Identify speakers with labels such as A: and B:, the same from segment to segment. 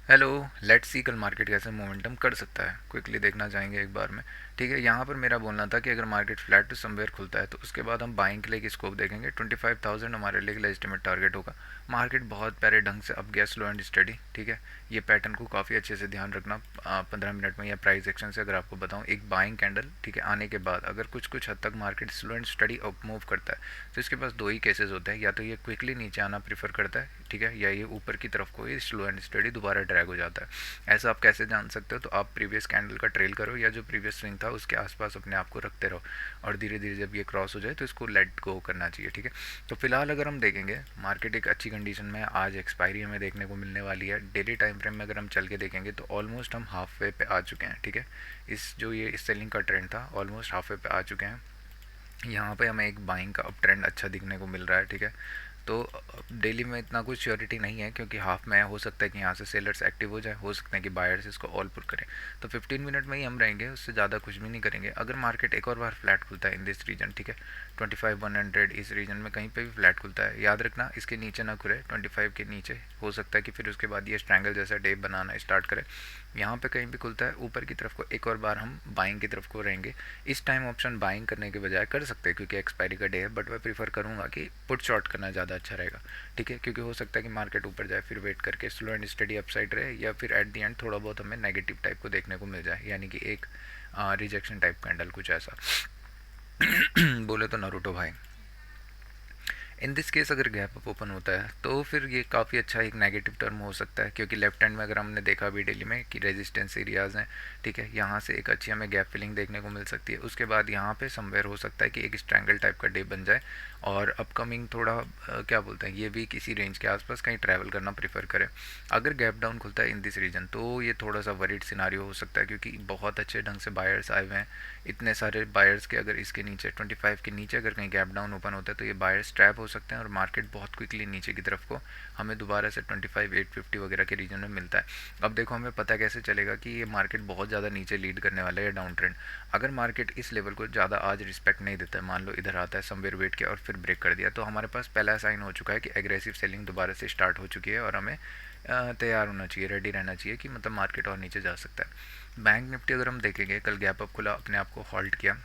A: Hello. Let's see कल market कैसे momentum कर सकता है, क्विकली देखना चाहेंगे एक बार में। ठीक है, यहाँ पर मेरा बोलना था कि अगर मार्केट फ्लैट टू समवेयर खुलता है तो उसके बाद हम बाइंग के लिए एक स्कोप देखेंगे। 25,000 हमारे लिए एस्टिमेट टारगेट होगा। मार्केट बहुत प्यारे ढंग से अब गया स्लो एंड स्टडी। ठीक है, ये पैटर्न को काफ़ी अच्छे से ध्यान रखना। 15 मिनट में या प्राइस एक्शन से अगर आपको बताऊँ, एक बाइंग कैंडल ठीक है आने के बाद अगर कुछ कुछ हद तक market slow and study up move करता है तो इसके पास दो ही केसेस होते हैं, या तो ये क्विकली नीचे आना प्रीफर करता है, ठीक है, या ये ऊपर की तरफ को ये स्लो एंड स्टडी दोबारा ड्रैग हो जाता है। ऐसा आप कैसे जान सकते हो? तो आप प्रीवियस कैंडल का ट्रेल करो या जो प्रीवियस स्विंग था उसके आसपास अपने आप को रखते रहो, और धीरे धीरे जब ये क्रॉस हो जाए तो इसको लेट गो करना चाहिए। ठीक है, तो फिलहाल अगर हम देखेंगे मार्केट एक अच्छी कंडीशन में है। आज एक्सपायरी हमें देखने को मिलने वाली है। डेली टाइम फ्रेम में अगर हम चल के देखेंगे तो ऑलमोस्ट हम हाफ वे पे आ चुके हैं। ठीक है, इस जो ये इस सेलिंग का ट्रेंड था ऑलमोस्ट हाफ वे पे आ चुके हैं। यहाँ पे हमें एक बाइंग का अप ट्रेंड अच्छा दिखने को मिल रहा है। ठीक है, तो डेली में इतना कुछ श्योरिटी नहीं है क्योंकि हाफ में हो सकता है कि यहाँ से सेलर्स एक्टिव हो जाए, हो सकता है कि बायर्स इसको ऑल पुट करें। तो 15 मिनट में ही हम रहेंगे, उससे ज़्यादा कुछ भी नहीं करेंगे। अगर मार्केट एक और बार फ्लैट खुलता है इन दिस रीजन, ठीक है, 25,100 इस रीजन में कहीं पे भी फ्लैट खुलता है, याद रखना इसके नीचे ना खुले, 25 के नीचे हो सकता है कि फिर उसके बाद ये स्ट्रैंगल जैसा डे बनाना स्टार्ट करे। यहाँ पे कहीं भी खुलता है ऊपर की तरफ को एक और बार हम बाइंग की तरफ को रहेंगे। इस टाइम ऑप्शन बाइंग करने के बजाय कर सकते हैं क्योंकि एक्सपायरी का डे है, बट मैं प्रीफर करूँगा कि पुट शॉर्ट करना ज़्यादा अच्छा रहेगा। ठीक है, क्योंकि हो सकता है कि मार्केट ऊपर जाए फिर वेट करके स्लो एंड स्टडी अपसाइड रहे, या फिर एट दी एंड थोड़ा बहुत हमें नेगेटिव टाइप को देखने को मिल जाए, यानी कि एक रिजेक्शन टाइप कैंडल कुछ ऐसा। बोले तो नारुतो भाई। इन दिस केस अगर गैप अप ओपन होता है तो फिर ये काफ़ी अच्छा एक नेगेटिव टर्म हो सकता है, क्योंकि लेफ्ट हैंड में अगर हमने देखा अभी डेली में कि रेजिस्टेंस एरियाज़ हैं। ठीक है, यहाँ से एक अच्छी हमें गैप फिलिंग देखने को मिल सकती है। उसके बाद यहाँ पे समवेयर हो सकता है कि एक स्ट्रैंगल टाइप का डे बन जाए और अपकमिंग थोड़ा क्या बोलते हैं ये वीक इसी रेंज के आसपास कहीं ट्रैवल करना प्रीफर करें। अगर गैप डाउन खुलता है इन दिस रीजन तो ये थोड़ा सा वरीड सिनारियो हो सकता है, क्योंकि बहुत अच्छे ढंग से बायर्स आए हुए हैं। इतने सारे बायर्स के अगर इसके नीचे 25 के नीचे अगर कहीं गैप डाउन ओपन होता है तो ये बायर्स ट्रैप हो सकते हैं और मार्केट बहुत क्विकली नीचे की तरफ को हमें दोबारा से 25,850 वगैरह के रीजन में मिलता है। अब देखो हमें पता कैसे चलेगा कि ये मार्केट बहुत ज़्यादा नीचे लीड करने वाला है या डाउन ट्रेंड। अगर मार्केट इस लेवल को ज़्यादा आज रिस्पेक्ट नहीं देता है, मान लो इधर आता है समवेयर वेट के और फिर ब्रेक कर दिया, तो हमारे पास पहला साइन हो चुका है कि एग्रेसिव सेलिंग दोबारा से स्टार्ट हो चुकी है और हमें तैयार होना चाहिए, रेडी रहना चाहिए कि मतलब मार्केट और नीचे जा सकता है। बैंक निफ्टी अगर हम देखेंगे कल गैप अप खुला, अपने आप को हॉल्ट किया।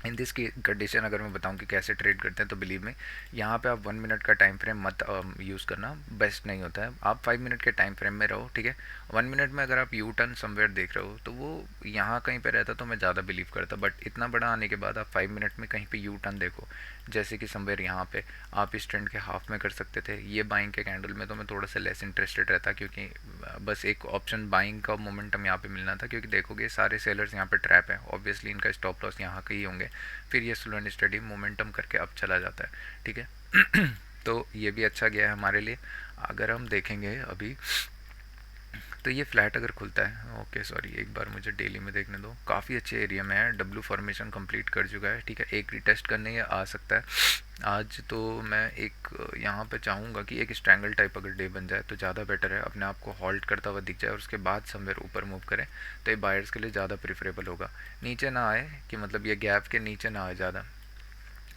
A: इन दिस की कंडीशन अगर मैं बताऊं कि कैसे ट्रेड करते हैं तो बिलीव में यहाँ पे आप 1 मिनट का टाइम फ्रेम मत यूज़ करना, बेस्ट नहीं होता है। आप 5 मिनट के टाइम फ्रेम में रहो। ठीक है, 1 मिनट में अगर आप यू टर्न समवेयर देख रहे हो तो वो यहाँ कहीं पे रहता तो मैं ज़्यादा बिलीव करता, बट इतना बड़ा आने के बाद आप 5 मिनट में कहीं पे यू टर्न देखो, जैसे कि समवेयर यहाँ पे आप इस ट्रेंड के हाफ में कर सकते थे। ये बाइंग के कैंडल में तो मैं थोड़ा सा लेस इंटरेस्टेड रहता, क्योंकि बस एक ऑप्शन बाइंग का मोमेंटम यहाँ पे मिलना था, क्योंकि देखोगे सारे सेलर्स यहाँ पे ट्रैप है, ऑब्वियसली इनका स्टॉप लॉस यहाँ के ही होंगे। फिर ये स्लो एंड स्टडी मोमेंटम करके अब चला जाता है। ठीक है, तो ये भी अच्छा गया है हमारे लिए। अगर हम देखेंगे अभी तो ये फ्लैट अगर खुलता है, ओके सॉरी एक बार मुझे डेली में देखने दो, काफ़ी अच्छे एरिया में है, डब्ल्यू फॉर्मेशन कंप्लीट कर चुका है। ठीक है, एक रिटेस्ट करने ये आ सकता है आज, तो मैं एक यहाँ पे चाहूँगा कि एक स्ट्रैंगल टाइप अगर डे बन जाए तो ज़्यादा बेटर है, अपने आप को हॉल्ट करता हुआ दिख जाए और उसके बाद समवेयर ऊपर मूव करें तो ये बायर्स के लिए ज़्यादा प्रिफरेबल होगा। नीचे ना आए कि मतलब ये गैप के नीचे ना आए ज़्यादा,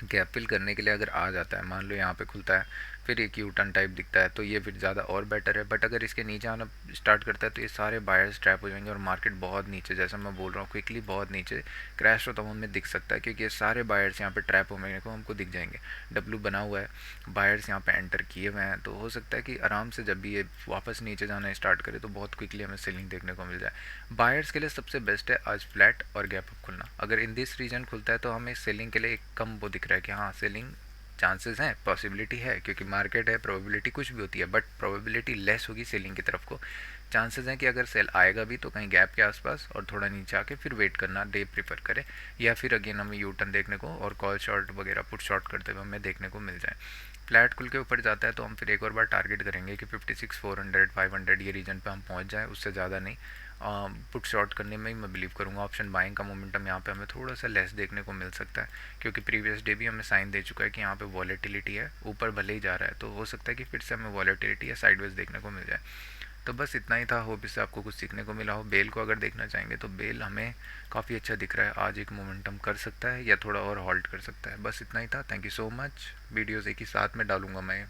A: गैप फिल करने के लिए अगर आ जाता है, मान लो यहाँ पे खुलता है फिर एक यू टर्न टाइप दिखता है तो ये फिर ज़्यादा और बेटर है। बट अगर इसके नीचे आना स्टार्ट करता है तो ये सारे बायर्स ट्रैप हो जाएंगे और मार्केट बहुत नीचे, जैसा मैं बोल रहा हूँ क्विकली बहुत नीचे क्रैश होता हुआ हमें दिख सकता है, क्योंकि ये सारे बायर्स यहाँ पे ट्रैप होने को हमको दिख जाएंगे। डब्लू बना हुआ है, बायर्स यहाँ पे एंटर किए हुए हैं, तो हो सकता है कि आराम से जब भी ये वापस नीचे जाना स्टार्ट करे तो बहुत क्विकली हमें सेलिंग देखने को मिल जाए। बायर्स के लिए सबसे बेस्ट है आज फ्लैट और गैप अप खुलना। अगर इन दिस रीजन खुलता है तो हमें सेलिंग के लिए एक कम वो दिख रहा है कि हाँ सेलिंग चांसेस हैं, पॉसिबिलिटी है, क्योंकि मार्केट है, प्रोबेबिलिटी कुछ भी होती है, बट प्रोबेबिलिटी लेस होगी सेलिंग की तरफ को। चांसेस हैं कि अगर सेल आएगा भी तो कहीं गैप के आसपास और थोड़ा नीचे आके फिर वेट करना डे प्रीफर करें, या फिर अगेन हमें यू टर्न देखने को और कॉल शॉर्ट वगैरह पुट शॉर्ट करते हुए हमें देखने को मिल जाए। फ्लैट खुल के ऊपर जाता है तो हम फिर एक और बार टारगेट करेंगे कि 56 400 500 ये रीजन पे हम पहुंच जाएं, उससे ज़्यादा नहीं। पुट शॉर्ट करने में ही मैं बिलीव करूँगा। ऑप्शन बाइंग का मोमेंटम यहाँ पे हमें थोड़ा सा लेस देखने को मिल सकता है, क्योंकि प्रीवियस डे भी हमें साइन दे चुका है कि यहाँ पे वॉलेटिलिटी है, ऊपर भले ही जा रहा है तो हो सकता है कि फिर से हमें वॉलेटिलिटी या साइडवेज देखने को मिल जाए। तो बस इतना ही था, होप इससे आपको कुछ सीखने को मिला हो। बेल को अगर देखना चाहेंगे तो बेल हमें काफ़ी अच्छा दिख रहा है, आज एक मोमेंटम कर सकता है या थोड़ा और हॉल्ट कर सकता है। बस इतना ही था, thank you so much. Videos एक ही साथ में डालूंगा मैं।